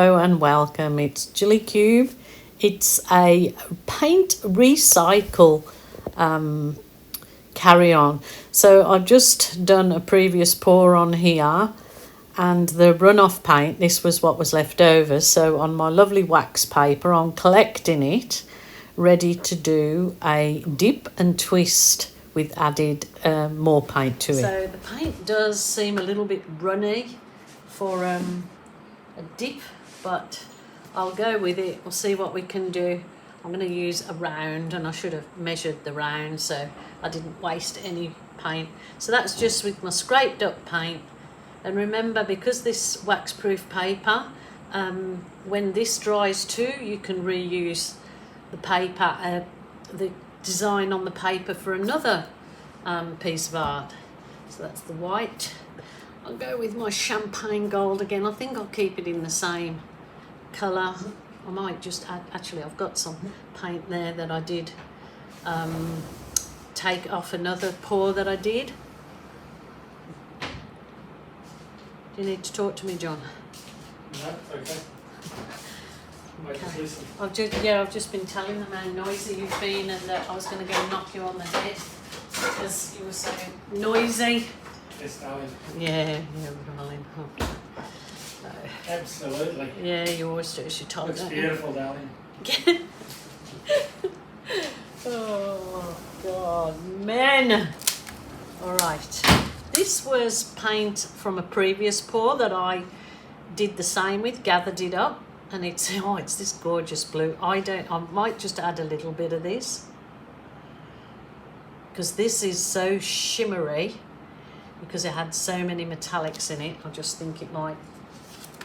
Hello and welcome. It's Jilly Cube. It's a paint recycle carry on. So I've just done a previous pour on here, and the runoff paint, this was what was left over. So on my lovely wax paper, I'm collecting it, ready to do a dip and twist with added more paint to it. So the paint does seem a little bit runny for a dip, but I'll go with it. We'll see what we can do. I'm going to use a round, and I should have measured the round so I didn't waste any paint. So that's just with my scraped up paint. And remember, because this wax-proof paper, when this dries too, you can reuse the paper, the design on the paper for another piece of art. So that's the white. I'll go with my champagne gold again. I think I'll keep it in the same colour. I might just add, actually I've got some paint there that I did take off another pour that I did. Do you need to talk to me, John? No, okay. Okay. I've just been telling them how noisy you've been, and that I was going to go knock you on the head because you were so noisy. Yes, darling. Yeah, darling. Okay. Absolutely. Yeah, you always do as you're told. Looks beautiful, darling. Oh, God, men. All right. This was paint from a previous pour that I did the same with, gathered it up, and it's this gorgeous blue. I might just add a little bit of this because this is so shimmery because it had so many metallics in it. I just think it might,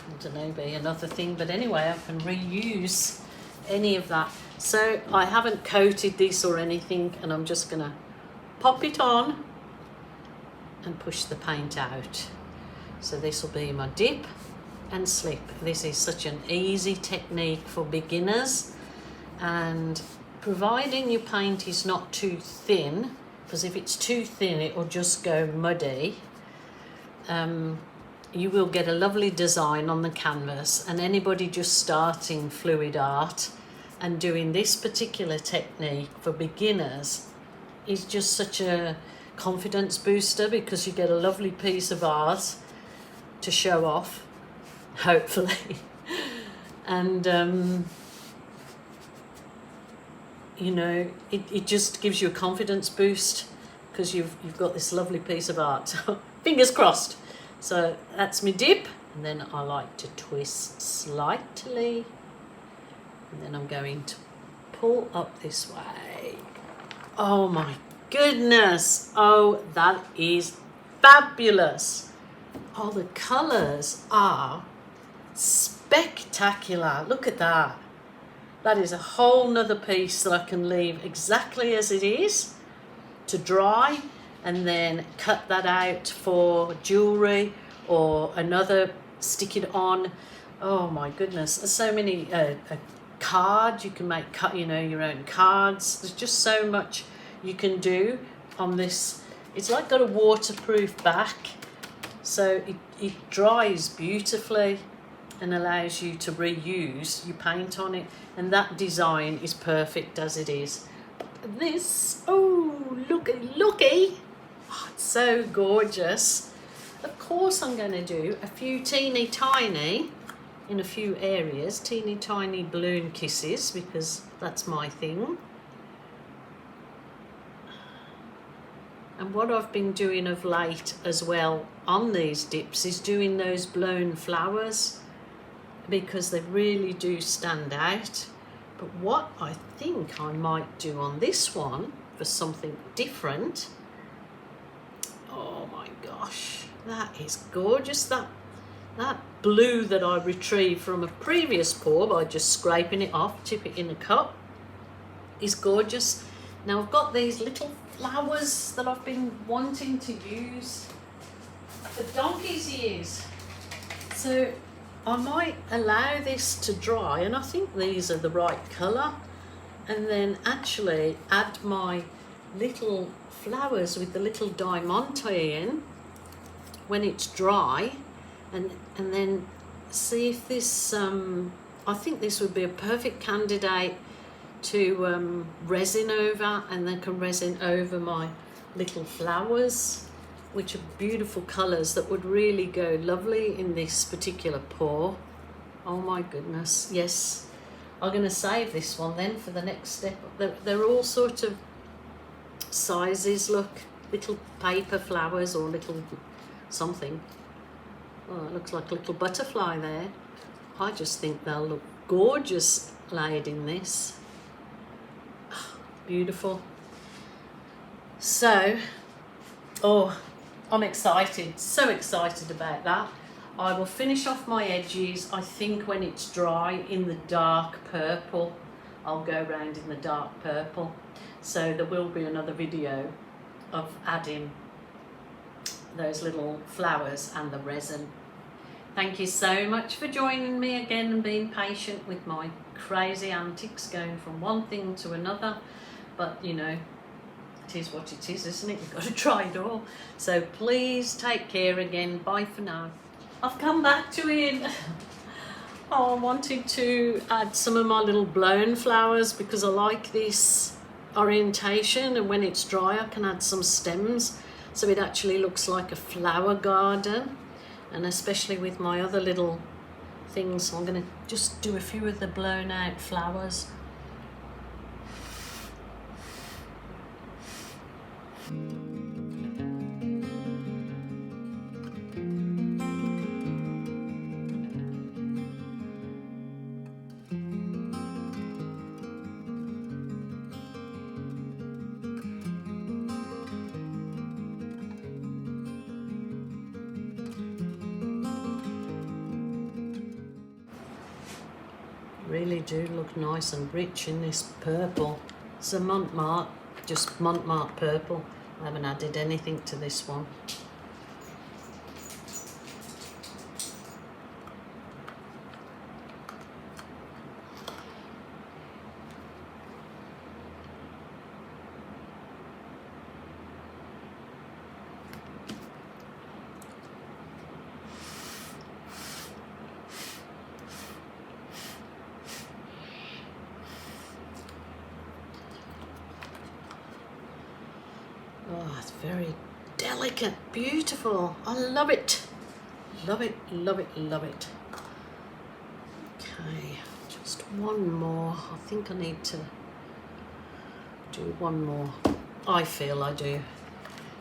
I don't know, be another thing, but anyway, I can reuse any of that. So I haven't coated this or anything, and I'm just gonna pop it on and push the paint out. So this will be my dip and slip. This is such an easy technique for beginners, and providing your paint is not too thin, because if it's too thin it will just go muddy, you will get a lovely design on the canvas. And anybody just starting fluid art and doing this particular technique for beginners is just such a confidence booster, because you get a lovely piece of art to show off, hopefully. And you know, it just gives you a confidence boost because you've got this lovely piece of art. Fingers crossed. So that's my dip, and then I like to twist slightly, and then I'm going to pull up this way. Oh my goodness. Oh, that is fabulous. Oh, the colours are spectacular. Look at that. That is a whole nother piece that I can leave exactly as it is to dry, and then cut that out for jewellery or another, stick it on. Oh my goodness, there's so many cards you can make, your own cards. There's just so much you can do on this. It's like got a waterproof back, so it dries beautifully and allows you to reuse your paint on it, and that design is perfect as it is. This, oh, looky, oh, it's so gorgeous. Of course I'm going to do a few teeny tiny, in a few areas, teeny tiny balloon kisses, because that's my thing. And what I've been doing of late as well on these dips is doing those blown flowers, because they really do stand out. But what I think I might do on this one for something different, oh my gosh, that is gorgeous. That blue that I retrieved from a previous pour by just scraping it off, tip it in a cup, is gorgeous. Now I've got these little flowers that I've been wanting to use for donkey's ears. So I might allow this to dry, and I think these are the right colour, and then actually add my little flowers with the little diamante in when it's dry, and then see if this, I think this would be a perfect candidate to resin over, and then can resin over my little flowers, which are beautiful colours that would really go lovely in this particular pour. Oh my goodness, yes. I'm going to save this one then for the next step. They're all sort of sizes, look, little paper flowers or little something. Oh, it looks like a little butterfly there. I just think they'll look gorgeous laid in this. Beautiful. So, oh, I'm excited, so excited about that. I will finish off my edges, I think when it's dry, in the dark purple. I'll go around in the dark purple. So there will be another video of adding those little flowers and the resin. Thank you so much for joining me again and being patient with my crazy antics, going from one thing to another. But you know, it is what it is, isn't it? You've got to try it all. So please take care again. Bye for now. I've come back to it. Oh, I wanted to add some of my little blown flowers because I like this orientation, and when it's dry I can add some stems so it actually looks like a flower garden, and especially with my other little things. So I'm going to just do a few of the blown out flowers. Really do look nice and rich in this purple. It's a Montmartre, just Montmartre purple. I haven't added anything to this one. Oh, it's very delicate, beautiful. I love it. Love it, love it, love it. Okay, just one more. I think I need to do one more. I feel I do.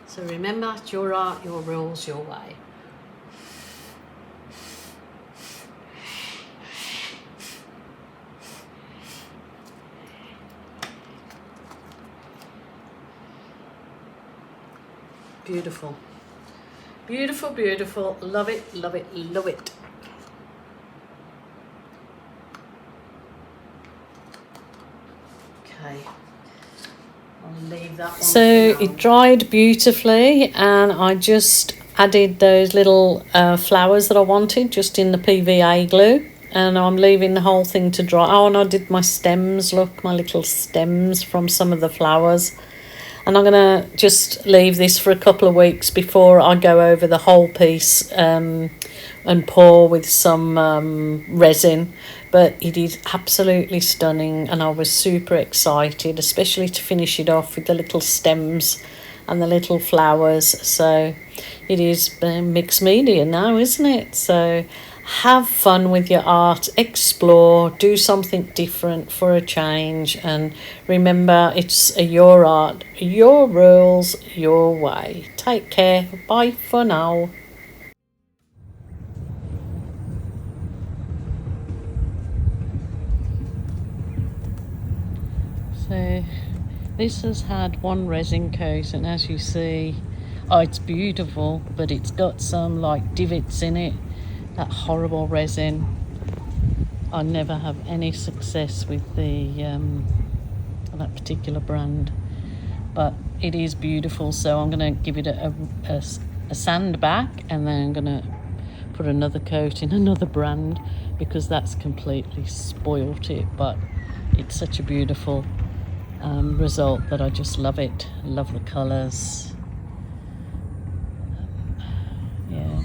So remember, it's your art, your rules, your way. Beautiful. Beautiful, beautiful. Love it, love it, love it. Okay. I'll leave that one. So it dried beautifully, and I just added those little flowers that I wanted just in the PVA glue, and I'm leaving the whole thing to dry. Oh, and I did my stems, look, my little stems from some of the flowers. And I'm going to just leave this for a couple of weeks before I go over the whole piece and pour with some resin. But it is absolutely stunning, and I was super excited, especially to finish it off with the little stems and the little flowers. So it is mixed media now, isn't it? So have fun with your art, explore, do something different for a change, and remember, it's your art, your rules, your way. Take care. Bye for now. So this has had one resin coat, and as you see, oh, it's beautiful, but it's got some like divots in it. That horrible resin. I never have any success with the that particular brand, but it is beautiful. So I'm going to give it a sand back, and then I'm going to put another coat in another brand, because that's completely spoilt it. But it's such a beautiful result that I just love it. I love the colours. Yeah.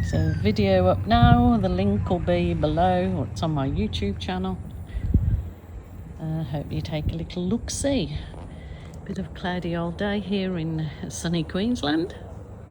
So video up now, the link will be below. It's on my YouTube channel. Hope you take a little look-see. Bit of a cloudy old day here in sunny Queensland.